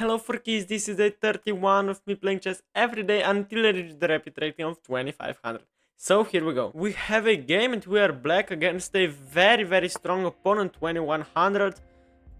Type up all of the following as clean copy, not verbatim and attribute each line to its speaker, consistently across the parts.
Speaker 1: Hello Forkies, this is day 31 of me playing chess every day until I reach the rapid rating of 2500. So here we go. We have a game and we are black against a very strong opponent, 2100.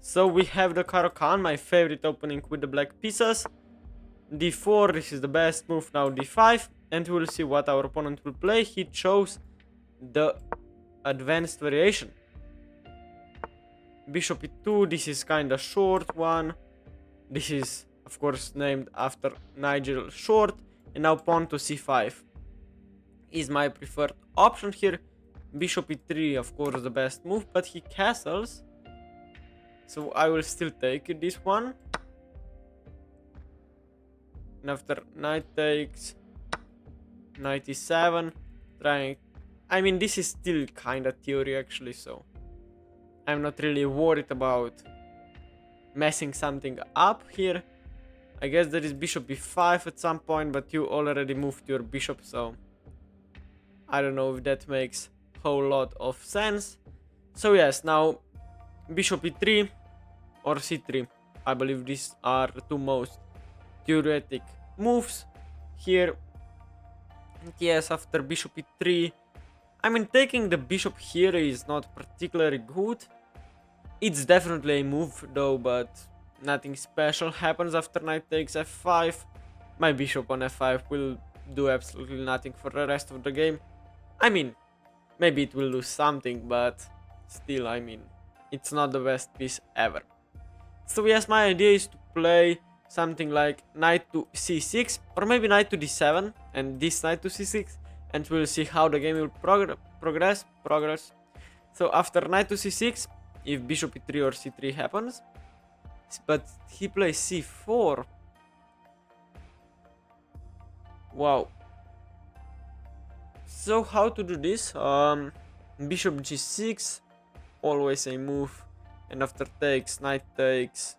Speaker 1: So we have the Caro-Kann, my favorite opening with the black pieces. D4, this is the best move, now D5. And we'll see what our opponent will play. He chose the advanced variation. Bishop E2, this is kinda short one. This is, of course, named after Nigel Short. And now pawn to c5 is my preferred option here. Bishop e3, of course, the best move, but he castles. So I will still take this one. And after knight takes, knight e7, trying... I mean, this is still kinda theory actually, so I'm not really worried about messing something up here. I guess there is bishop b5 at some point, but you already moved your bishop, so I don't know if that makes a whole lot of sense. So yes, now bishop e3 or c3. I believe these are the two most theoretic moves here. And yes, after bishop e3, I mean, taking the bishop here is not particularly good. It's definitely a move though, but nothing special happens after knight takes f5. My bishop on f5 will do absolutely nothing for the rest of the game. I mean, maybe it will do something, but still, I mean, it's not the best piece ever. So yes, my idea is to play something like knight to c6 or maybe knight to d7 and this knight to c6, and we'll see how the game will progress. So after knight to c6, if bishop e3 or c3 happens, but he plays c4. Wow. So how to do this? Bishop g6, always a move, and after takes, knight takes.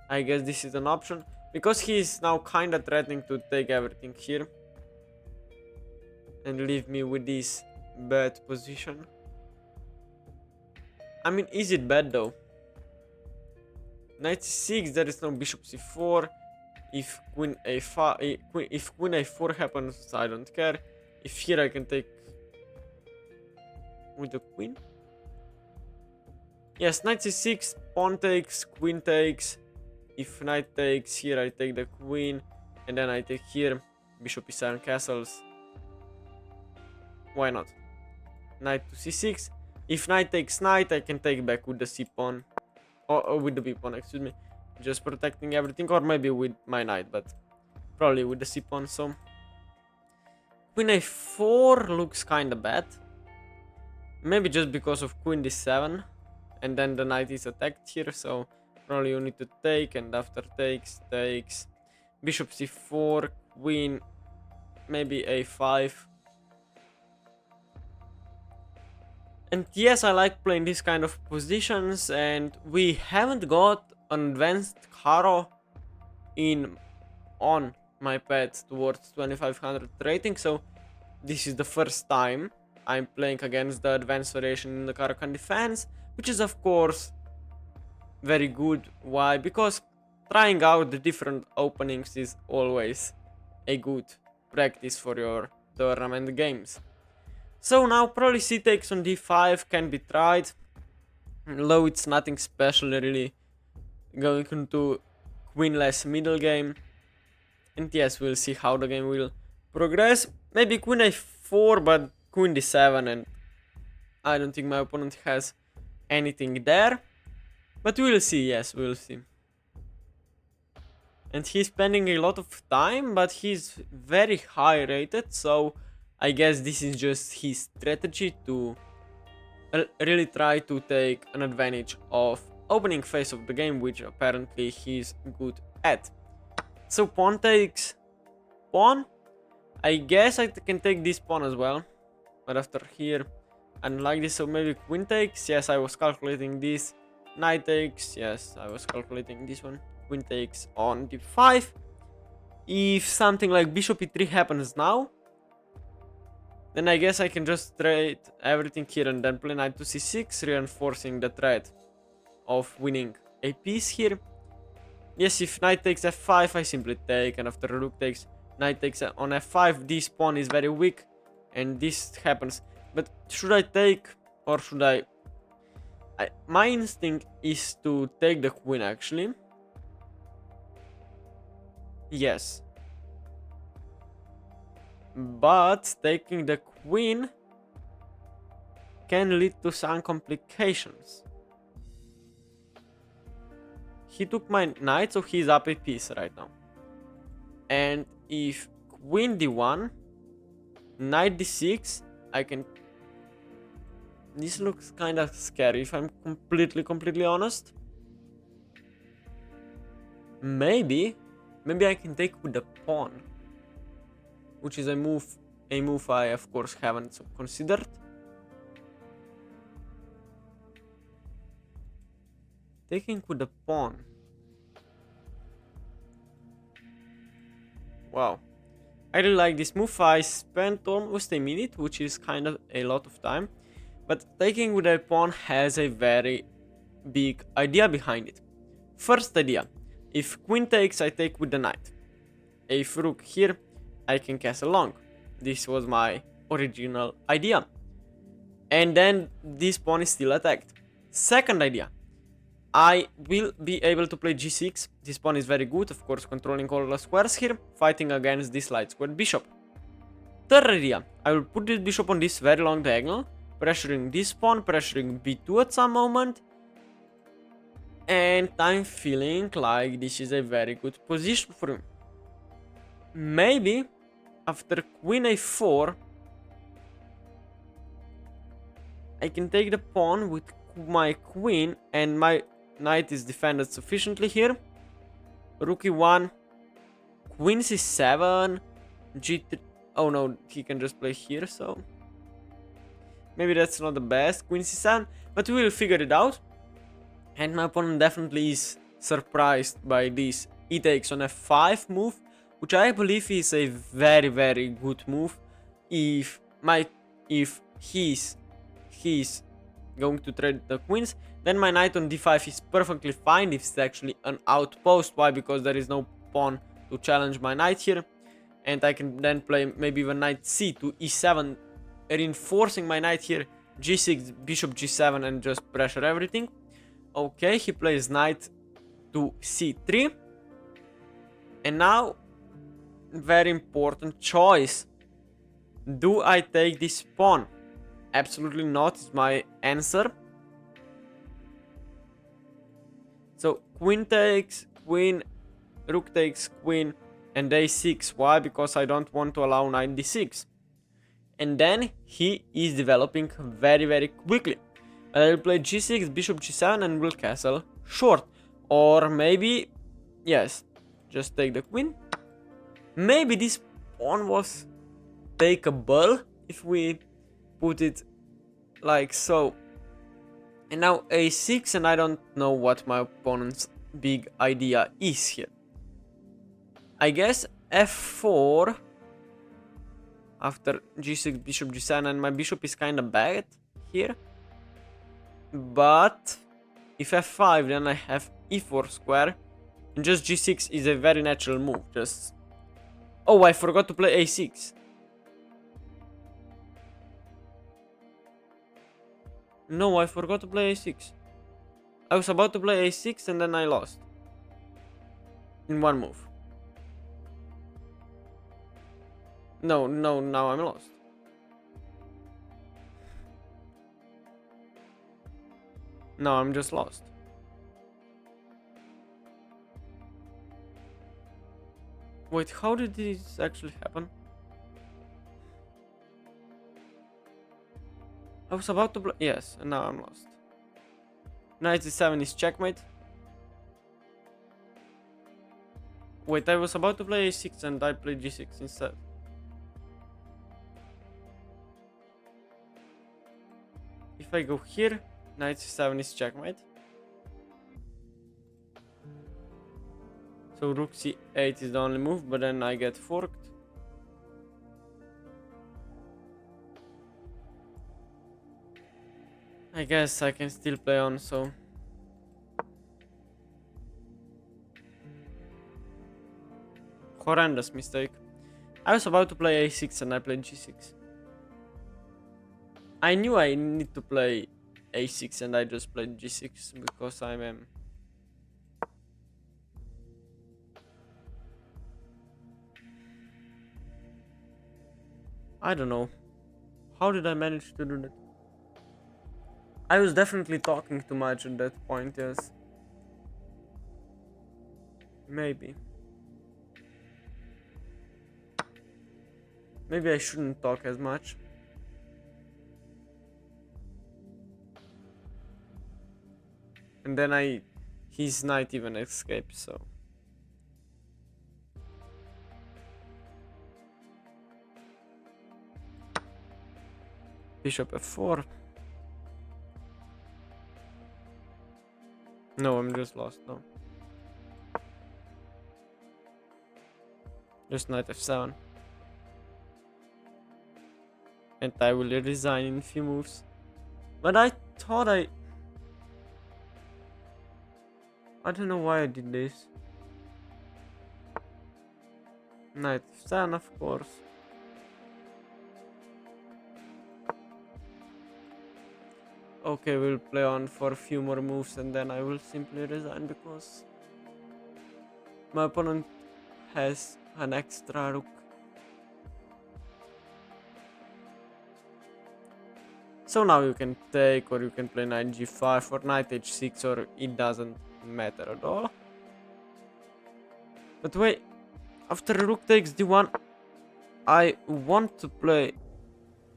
Speaker 1: I guess this is an option, because he is now kinda threatening to take everything here and leave me with this bad position. I mean, is it bad though? Knight c6, there is no bishop c4. If queen a5, if queen a4 happens, I don't care. If here I can take with the queen. Yes, knight c6, pawn takes, queen takes. If knight takes, here I take the queen, and then I take here, bishop e7 castles. Why not? Knight to c6. If knight takes knight, I can take back with the c pawn, or with the b pawn, excuse me, just protecting everything, or maybe with my knight, but probably with the c pawn. So queen a4 looks kinda bad, maybe just because of queen d7, and then the knight is attacked here, so probably you need to take, and after takes, bishop c4, queen, maybe a5. And yes, I like playing these kind of positions, and we haven't got an advanced Caro on my path towards 2500 rating, so this is the first time I'm playing against the advanced variation in the Caro-Kann defense, which is of course very good. Why? Because trying out the different openings is always a good practice for your tournament games. So now probably c takes on d5 can be tried, though it's nothing special really, going into queenless middle game. And yes, we'll see how the game will progress. Maybe queen a4, but queen d7, and I don't think my opponent has anything there. But we'll see, yes, we'll see. And he's spending a lot of time, but he's very high rated, so I guess this is just his strategy to really try to take an advantage of opening phase of the game, which apparently he's good at. So pawn takes pawn. I guess I can take this pawn as well, but after here I don't like this, so maybe queen takes. Yes, I was calculating this. Knight takes. Yes, I was calculating this one. Queen takes on d5. If something like bishop e3 happens now, then I guess I can just trade everything here and then play knight to c6, reinforcing the threat of winning a piece here. Yes, if knight takes f5, I simply take, and after rook takes, knight takes on f5, this pawn is very weak, and this happens. But should I take, or should I... my instinct is to take the queen, actually. Yes. But taking the queen can lead to some complications. He took my knight, so he's up a piece right now. And if queen d1, knight d6, I can... This looks kind of scary if I'm completely honest. Maybe I can take with the pawn, which is a move I of course haven't considered. Taking with the pawn. Wow. I really like this move. I spent almost a minute, which is kind of a lot of time. But taking with a pawn has a very big idea behind it. First idea. If queen takes, I take with the knight. If rook here, I can castle long. This was my original idea. And then this pawn is still attacked. Second idea. I will be able to play g6. This pawn is very good, of course, controlling all the squares here, fighting against this light squared bishop. Third idea. I will put this bishop on this very long diagonal, pressuring this pawn, pressuring b2 at some moment. And I'm feeling like this is a very good position for him. Maybe after queen a4, I can take the pawn with my queen, and my knight is defended sufficiently here. Rook e1, queen c7, g3. Oh no, he can just play here, so maybe that's not the best. Queen c7, but we will figure it out. And my opponent definitely is surprised by this e takes on f5 move, which I believe is a very good move. If he's going to trade the queens, then my knight on d5 is perfectly fine if it's actually an outpost. Why? Because there is no pawn to challenge my knight here, and I can then play maybe even knight c to e7, reinforcing my knight here, g6, bishop g7, and just pressure everything. Okay, he plays knight to c3, and now very important choice. Do I take this pawn? Absolutely not is my answer. So queen takes, queen, rook takes, queen, and a6. Why? Because I don't want to allow knight d6. And then he is developing very quickly. I'll play g6, bishop g7, and will castle short. Or maybe, yes, just take the queen. Maybe this pawn was takeable if we put it like so. And now a6, and I don't know what my opponent's big idea is here. I guess f4 after g6, bishop g7, and my bishop is kind of bad here. But if f5, then I have e4 square, and just g6 is a very natural move. Just... oh, I forgot to play a6. No, I forgot to play a6. I was about to play a6 and then I lost. In one move. No, now I'm lost. No, I'm just lost. Wait, how did this actually happen? I was about to play... yes, and now I'm lost. Knight c7 is checkmate. Wait, I was about to play a6 and I played g6 instead. If I go here, knight c7 is checkmate. So rook c8 is the only move, but then I get forked. I guess I can still play on, so... Horrendous mistake. I was about to play a6 and I played g6. I knew I need to play a6 and I just played g6 because I am... I don't know. How did I manage to do that? I was definitely talking too much at that point, yes. Maybe. Maybe I shouldn't talk as much. And then his knight even escaped, so... Bishop f4. No, I'm just lost now. Just knight f7. And I will resign in a few moves. But I thought I don't know why I did this. Knight f7, of course. Okay, we'll play on for a few more moves and then I will simply resign because my opponent has an extra rook. So now you can take, or you can play knight g5 or knight h6, or it doesn't matter at all. But wait, after rook takes d1, I want to play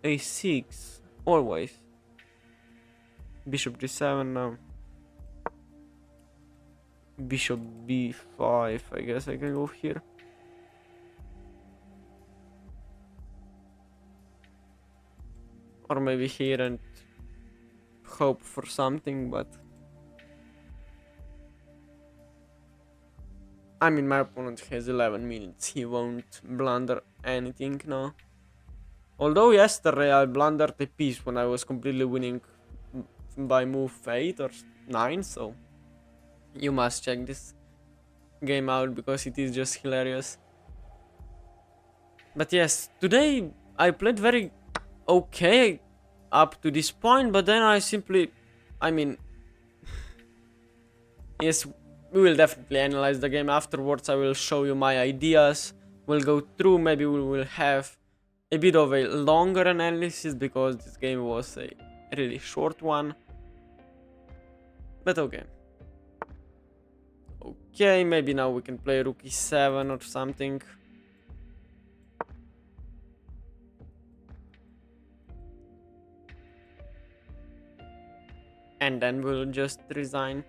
Speaker 1: a6 always. Bishop g7 now. Bishop b5, I guess I can go here. Or maybe here and hope for something, but... I mean, my opponent has 11 minutes, he won't blunder anything now. Although yesterday I blundered a piece when I was completely winning by move 8 or 9, so... You must check this game out because it is just hilarious. But yes, today I played very okay up to this point, but then I mean, yes, we will definitely analyze the game afterwards. I will show you my ideas, we'll go through, maybe we will have a bit of a longer analysis because this game was a really short one. But okay. Okay, maybe now we can play rook e7 or something. And then we'll just resign.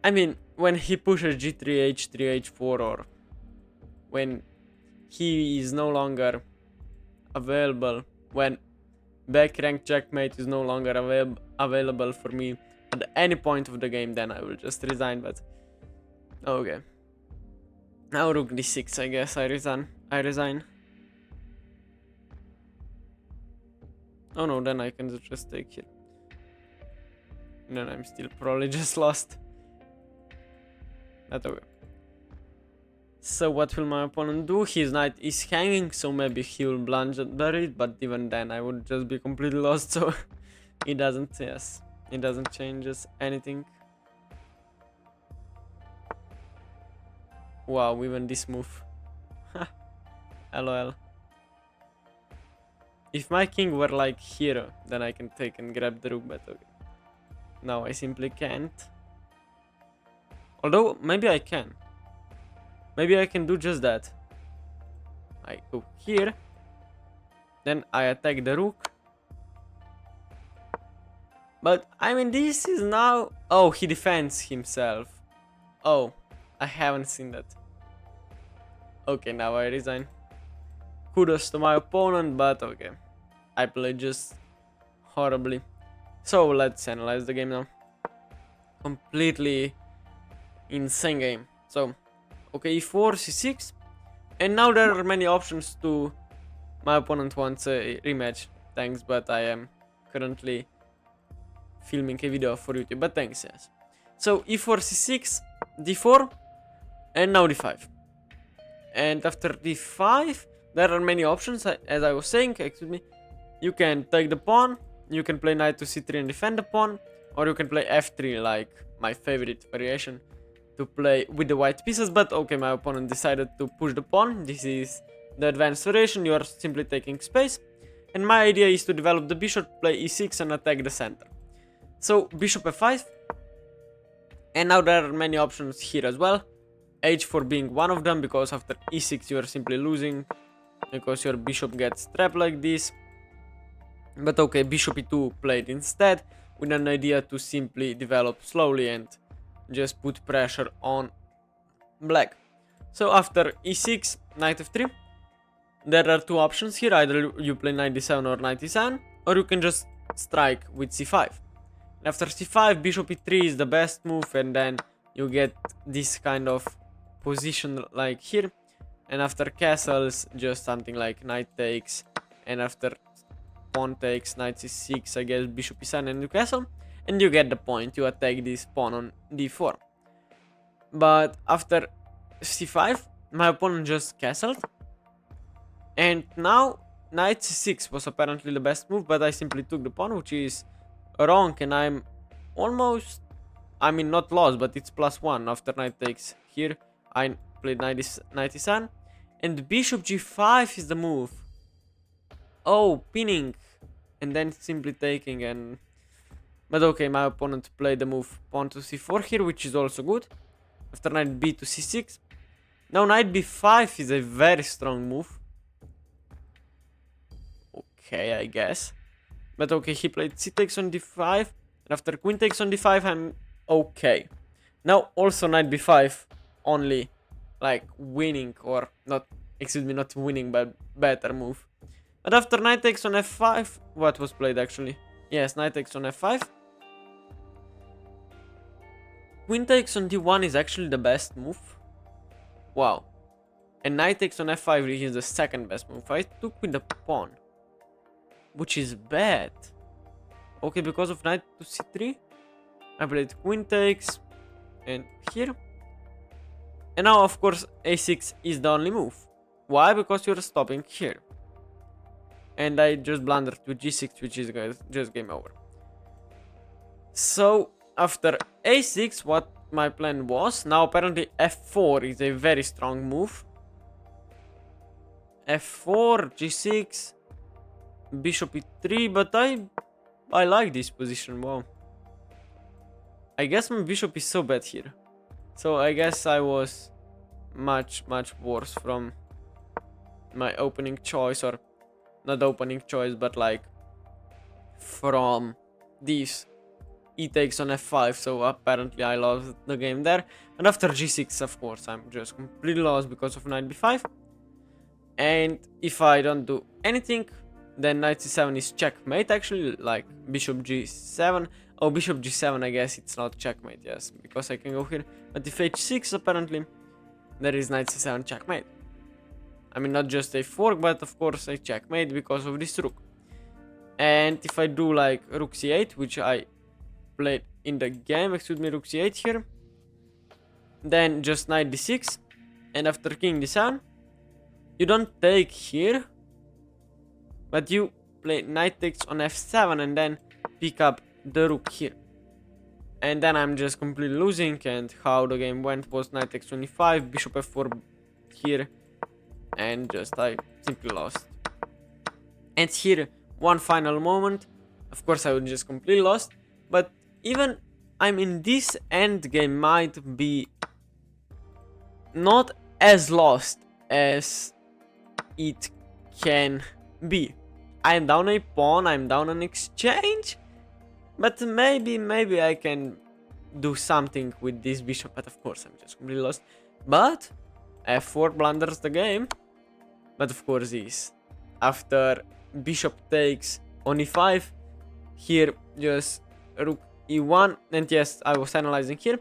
Speaker 1: I mean, when he pushes g3, h3, h4, or when he is no longer available, when back rank checkmate is no longer available for me at any point of the game, then I will just resign, but... Okay. Now rook d6, I guess I resign. Oh no, then I can just take here. And then I'm still probably just lost. But okay. So what will my opponent do? His knight is hanging, so maybe he will blunder it, but even then I would just be completely lost, so it doesn't change anything. Wow, even this move. LOL. If my king were like here, then I can take and grab the rook, but okay. Now I simply can't. Although, maybe I can. Maybe I can do just that. I go here. Then I attack the rook. But, I mean, this is now... Oh, he defends himself. Oh, I haven't seen that. Okay, now I resign. Kudos to my opponent, but okay. I played just horribly. So, let's analyze the game now. Completely insane game. So, okay, e4, c6. And now there are many options to... My opponent wants a rematch. Thanks, but I am currently filming a video for YouTube. But thanks, yes. So, e4, c6, d4, and now d5. And after d5, there are many options, as I was saying, excuse me. You can take the pawn, you can play knight to c3 and defend the pawn, or you can play f3, like my favorite variation, to play with the white pieces. But okay, my opponent decided to push the pawn. This is the advanced variation, you are simply taking space. And my idea is to develop the bishop, play e6 and attack the center. So bishop f5. And now there are many options here as well. h4 being one of them, because after e6 you are simply losing, because your bishop gets trapped like this. But okay, bishop e2 played instead, with an idea to simply develop slowly and just put pressure on black. So after e6, knight f3, there are two options here. Either you play knight d7 or knight e7, or you can just strike with c5. After c5, bishop e3 is the best move, and then you get this kind of position like here. And after castles, just something like knight takes, and after pawn takes, knight c6, I guess bishop e7 and you castle, and you get the point, you attack this pawn on d4. But after c5, my opponent just castled, and now knight c6 was apparently the best move, but I simply took the pawn, which is wrong, and I'm almost, I mean not lost, but it's +1 after knight takes here. I played knight e7, and bishop g5 is the move. Oh, pinning, and then simply taking, and but okay, my opponent played the move pawn to c4 here, which is also good. After knight b to c6. Now knight b5 is a very strong move. Okay, I guess. But okay, he played c takes on d5, and after queen takes on d5, I'm okay. Now also knight b5, only like winning, or not, excuse me, not winning, but better move. But after knight takes on f5, what was played actually? Yes, knight takes on f5. Queen takes on d1 is actually the best move. Wow. And knight takes on f5 is the second best move. I took with the pawn, which is bad. Okay, because of knight to c3, I played queen takes, and here. And now, of course, a6 is the only move. Why? Because you're stopping here. And I just blundered to g6, which is just game over. So, after a6, what my plan was, now apparently f4 is a very strong move. f4, g6, bishop e3, but I like this position, wow. I guess my bishop is so bad here. So I guess I was much worse from my opening choice, or not opening choice, but like from this e takes on f5, so apparently I lost the game there. And after g6, of course, I'm just completely lost because of knight b5. And if I don't do anything, then knight c7 is checkmate actually, like bishop g7. Oh, bishop g7, I guess it's not checkmate, yes, because I can go here. But if h6, apparently, there is knight c7 checkmate. I mean, not just a fork, but of course a checkmate because of this rook. And if I do like rook c8, which I played in the game, excuse me, rook c8 here, then just knight d6, and after king d7, you don't take here, but you play knight takes on f7 and then pick up the rook here. And then I'm just completely losing, and how the game went was knight takes on e5, bishop f4 here, and just I simply lost. And here, one final moment, of course I would just completely lost, but even, I mean, this endgame might be not as lost as it can be. I'm down a pawn, I'm down an exchange, but maybe I can do something with this bishop, but of course I'm just completely lost. But f4 blunders the game, but of course is after bishop takes on e5, here just rook e1, and yes, I was analyzing here,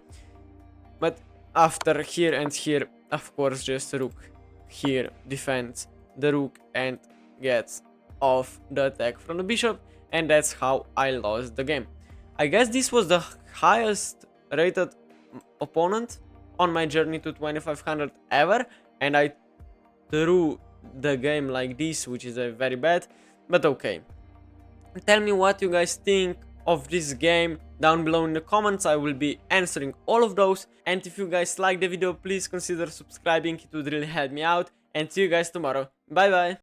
Speaker 1: but after here and here, of course just rook here defends the rook and gets off the attack from the bishop, and that's how I lost the game. I guess this was the highest rated opponent on my journey to 2500 ever, and I through the game like this, which is very bad, but okay. Tell me what you guys think of this game down below in the comments. I will be answering all of those, and if you guys like the video, please consider subscribing, it would really help me out, and see you guys tomorrow. Bye bye.